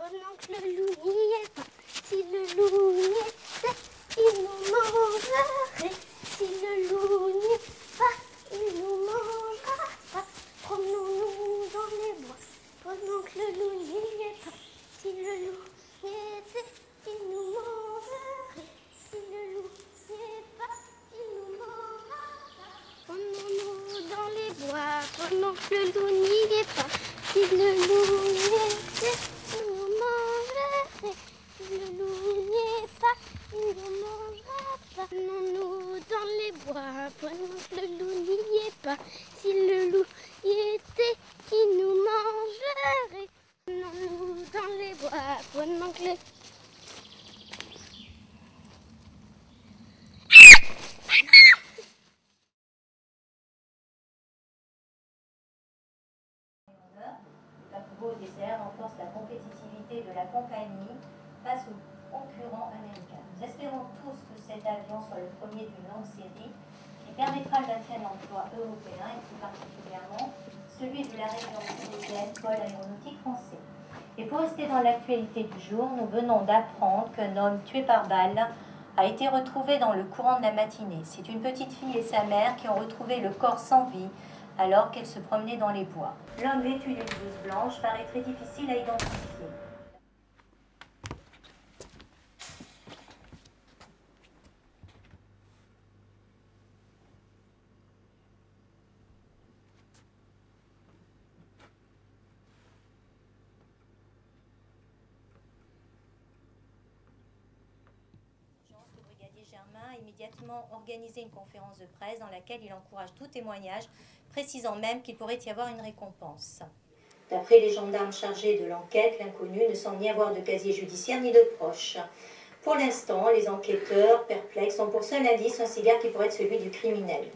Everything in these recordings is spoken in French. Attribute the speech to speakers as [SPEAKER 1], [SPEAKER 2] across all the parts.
[SPEAKER 1] pendant que le loup n'y est pas. Si le loup n'y était, il nous mangerait. Si le loup n'y est pas, il nous mangera pas. Promenons-nous dans les bois pendant que le loup n'y est pas. Si le loup n'y était, il nous mangerait. Si le loup n'y est pas, il nous mangera pas. Promenons-nous dans les bois pendant que le loup n'y est pas. Si le loup n'y était, il nous mangerait. Si le loup n'y est pas, il nous mangera pas. Promenons-nous dans les bois pendant que le loup n'y est pas. Si le loup y était, il nous mangerait. Promenons-nous dans les bois pendant que le...
[SPEAKER 2] Le plus beau dessert renforce la compétitivité de la compagnie face aux concurrents américains. Nous espérons tous que cet avion soit le premier d'une longue série qui permettra le maintien de l'emploi européen et plus particulièrement celui de la région toulousaine, pôle aéronautique français. Et pour rester dans l'actualité du jour, nous venons d'apprendre qu'un homme tué par balle a été retrouvé dans le courant de la matinée. C'est une petite fille et sa mère qui ont retrouvé le corps sans vie alors qu'elle se promenait dans les bois. L'homme vêtu d'une blouse blanche paraît très difficile à identifier. Le brigadier Germain a immédiatement organisé une conférence de presse dans laquelle il encourage tout témoignage, précisant même qu'il pourrait y avoir une récompense. D'après les gendarmes chargés de l'enquête, l'inconnu ne semble ni avoir de casier judiciaire ni de proches. Pour l'instant, les enquêteurs, perplexes, ont pour seul indice un cigare qui pourrait être celui du criminel.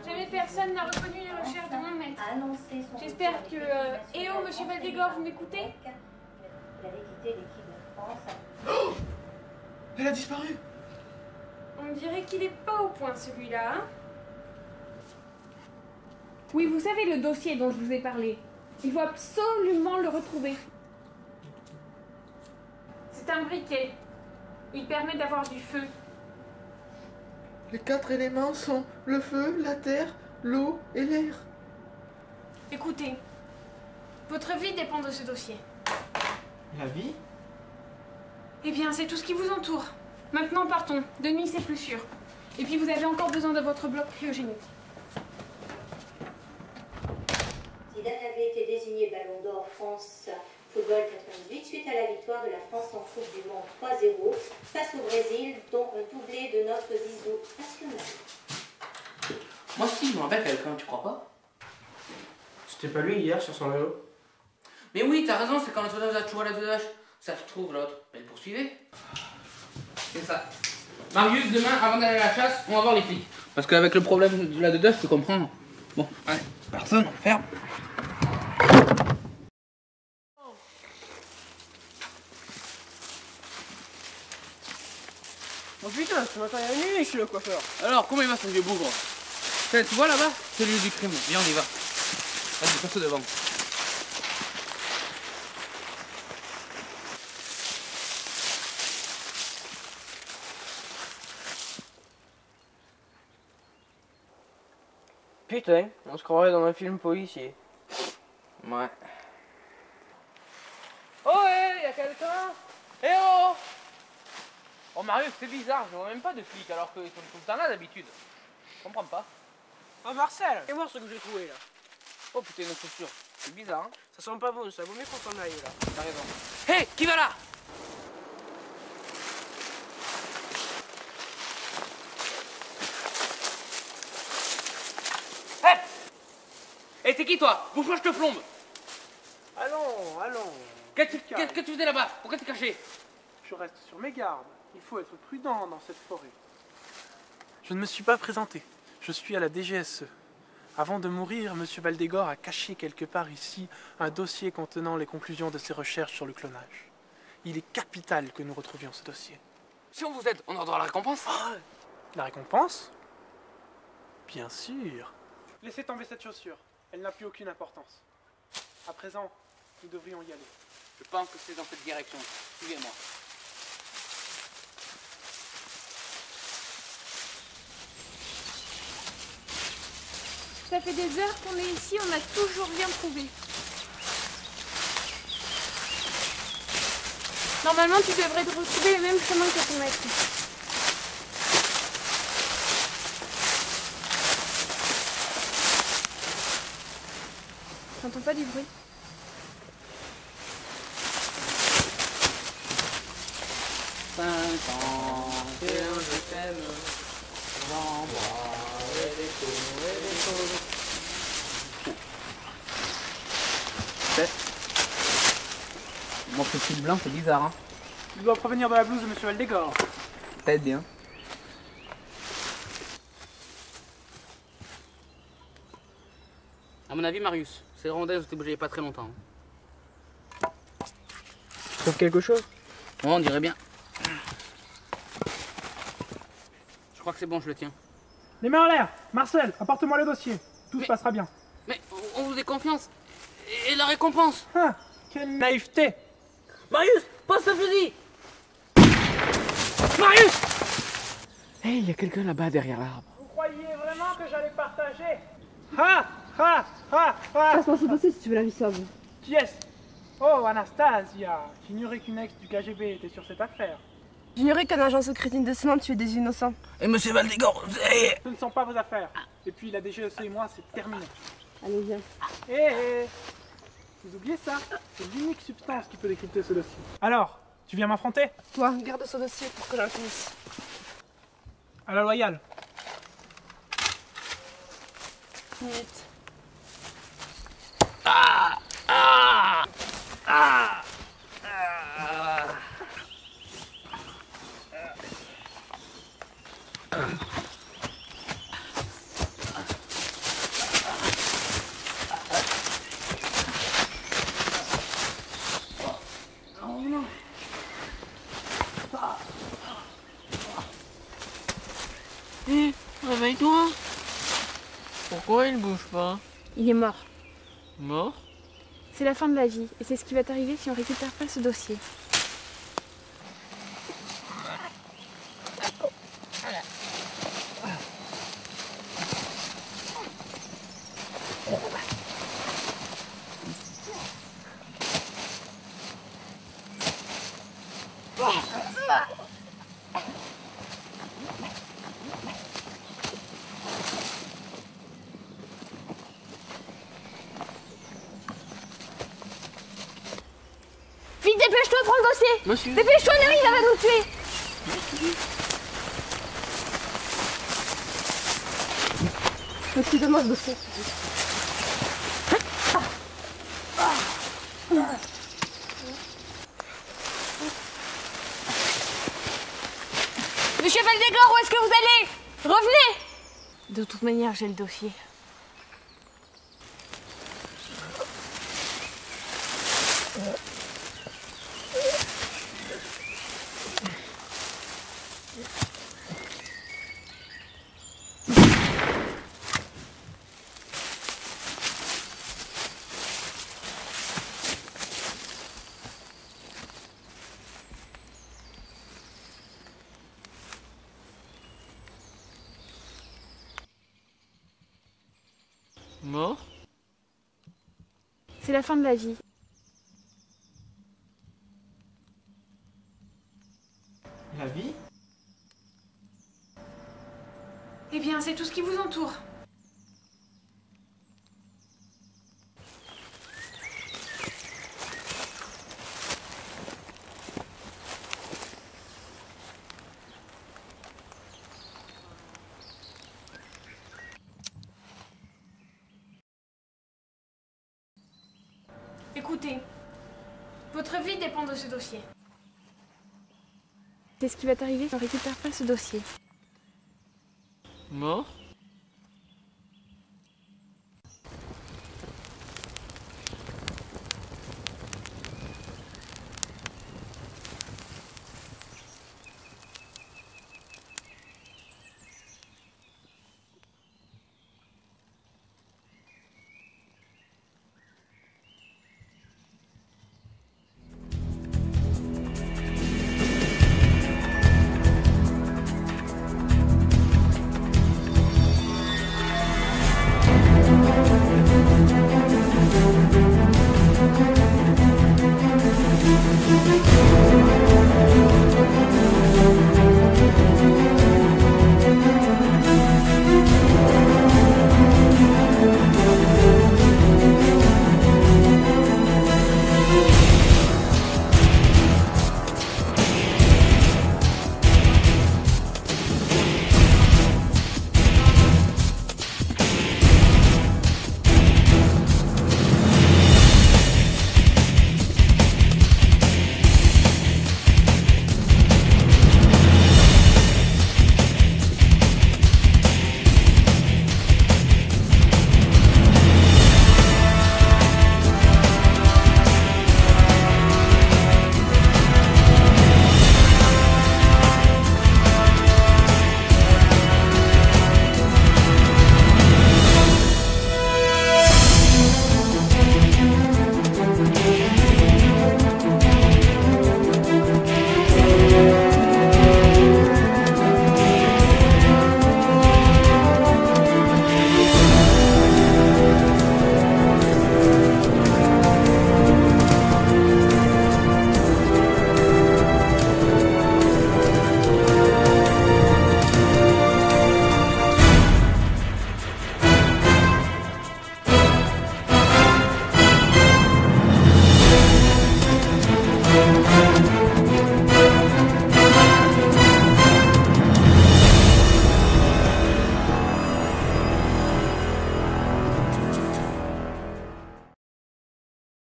[SPEAKER 3] Jamais personne n'a reconnu les recherches de mon maître. J'espère que... Eh oh, monsieur Valdégor, vous m'écoutez?
[SPEAKER 2] Il avait quitté l'équipe de France.
[SPEAKER 4] Oh, elle a disparu.
[SPEAKER 3] On dirait qu'il est pas au point, celui-là. Hein? Oui, vous savez le dossier dont je vous ai parlé. Il faut absolument le retrouver. C'est un briquet. Il permet d'avoir du feu.
[SPEAKER 4] Les 4 éléments sont le feu, la terre, l'eau et l'air.
[SPEAKER 3] Écoutez, votre vie dépend de ce dossier.
[SPEAKER 4] La vie?
[SPEAKER 3] Eh bien, c'est tout ce qui vous entoure. Maintenant, partons. De nuit, c'est plus sûr. Et puis, vous avez encore besoin de votre bloc cryogénique.
[SPEAKER 2] Zidane avait été désigné Ballon d'Or France Football 98 suite à la victoire de la France en Coupe du Monde 3-0 face au Brésil, dont un doublé de notre Zizou national.
[SPEAKER 5] Moi si, je me rappelle quelqu'un, tu crois pas?
[SPEAKER 6] C'était pas lui hier sur son vélo?
[SPEAKER 5] Mais oui, t'as raison, c'est quand notre nous a toujours à la 2H. Ça se trouve l'autre. Mais le poursuivez. C'est ça. Marius, demain, avant d'aller à la chasse, on va voir les flics. Parce qu'avec le problème de la 2H, je peux comprendre. Bon, allez, personne, on ferme.
[SPEAKER 6] Oh putain, ce matin il y a une nuit chez le coiffeur.
[SPEAKER 5] Alors, comment il va son vieux bougre? Tu vois là-bas? C'est le lieu du crime. Viens, on y va. Vas-y, passe devant.
[SPEAKER 6] Putain, on se croirait dans un film policier.
[SPEAKER 5] Ouais.
[SPEAKER 6] Oh hé, y'a quelqu'un? Eh oh! Oh Marius, c'est bizarre, je vois même pas de flics alors qu'ils sont tout le temps là d'habitude. Je comprends pas. Oh Marcel, fais voir ce que j'ai trouvé là.
[SPEAKER 5] Oh putain, nos chaussures. C'est bizarre, hein?
[SPEAKER 6] Ça sent pas bon, ça vaut mieux qu'on s'en aille là.
[SPEAKER 5] T'as raison. Hé, qui va là? Hé! Hé, t'es qui toi? Bouge-moi, je te plombe.
[SPEAKER 6] Allons, allons.
[SPEAKER 5] Qu'est-ce que tu faisais là-bas? Pourquoi t'es caché?
[SPEAKER 6] Je reste sur mes gardes. Il faut être prudent dans cette forêt. Je ne me suis pas présenté. Je suis à la DGSE. Avant de mourir, M. Valdégor a caché quelque part ici un dossier contenant les conclusions de ses recherches sur le clonage. Il est capital que nous retrouvions ce dossier.
[SPEAKER 5] Si on vous aide, on aura la récompense.
[SPEAKER 6] Oh, La récompense? Bien sûr. Laissez tomber cette chaussure. Elle n'a plus aucune importance. À présent, nous devrions y aller.
[SPEAKER 5] Je pense que c'est dans cette direction. Suivez-moi.
[SPEAKER 3] Ça fait des heures qu'on est ici, on n'a toujours rien trouvé. Normalement, tu devrais retrouver le même chemin que ton maître. T'entends pas du bruit?
[SPEAKER 5] Je t'aime. Mon petit blanc, c'est bizarre, hein.
[SPEAKER 6] Il doit provenir de la blouse de Monsieur Valdégor.
[SPEAKER 5] Peut-être bien. À mon avis, Marius, ces rondelles étaient bougées il y a pas très longtemps.
[SPEAKER 6] Tu trouves quelque chose?
[SPEAKER 5] Ouais, on dirait bien. Je crois que c'est bon, je le tiens.
[SPEAKER 6] Les mains en l'air! Marcel, apporte-moi le dossier. Tout se passera bien.
[SPEAKER 5] Mais on vous fait confiance. Et la récompense?
[SPEAKER 6] Ah, quelle naïveté!
[SPEAKER 5] Marius, pose ce fusil! Marius!
[SPEAKER 4] Hé, il y a quelqu'un là-bas derrière l'arbre.
[SPEAKER 6] Vous croyez vraiment que j'allais partager? Ha! Ha! Ha! Ha!
[SPEAKER 7] Passe-moi ce dossier si tu veux la vie sauve.
[SPEAKER 6] Qui est-ce? Oh, Anastasia! J'ignorais qu'une ex du KGB était sur cette affaire.
[SPEAKER 7] J'ignorais qu'un agent secret indécemment tuait des innocents.
[SPEAKER 5] Et Monsieur Valdégor,
[SPEAKER 6] Ce ne sont pas vos affaires. Et puis la DGEC et moi, c'est terminé.
[SPEAKER 7] Allez, viens.
[SPEAKER 6] Hé! Vous oubliez ça? C'est l'unique substance qui peut décrypter ce dossier. Alors, tu viens m'affronter?
[SPEAKER 7] Toi, garde ce dossier pour que j'en finisse.
[SPEAKER 6] À la loyale.
[SPEAKER 7] Minute.
[SPEAKER 4] Hé, réveille-toi. Pourquoi il bouge pas?
[SPEAKER 3] Il est mort.
[SPEAKER 4] Mort?
[SPEAKER 3] C'est la fin de la vie, et c'est ce qui va t'arriver si on récupère pas ce dossier.
[SPEAKER 1] Vite, dépêche-toi, prends le dossier.
[SPEAKER 4] Monsieur.
[SPEAKER 1] Dépêche-toi, Neri, il va nous tuer.
[SPEAKER 7] Monsieur, donne-moi ce dossier.
[SPEAKER 1] Monsieur Valdégor, où est-ce que vous allez? Revenez.
[SPEAKER 3] De toute manière, j'ai le dossier.
[SPEAKER 4] Mort?
[SPEAKER 3] C'est la fin de la vie.
[SPEAKER 4] La vie?
[SPEAKER 3] Eh bien, c'est tout ce qui vous entoure. Écoutez, votre vie dépend de ce dossier. C'est ce qui va t'arriver si on récupère pas ce dossier.
[SPEAKER 4] Mort?
[SPEAKER 1] Thank you.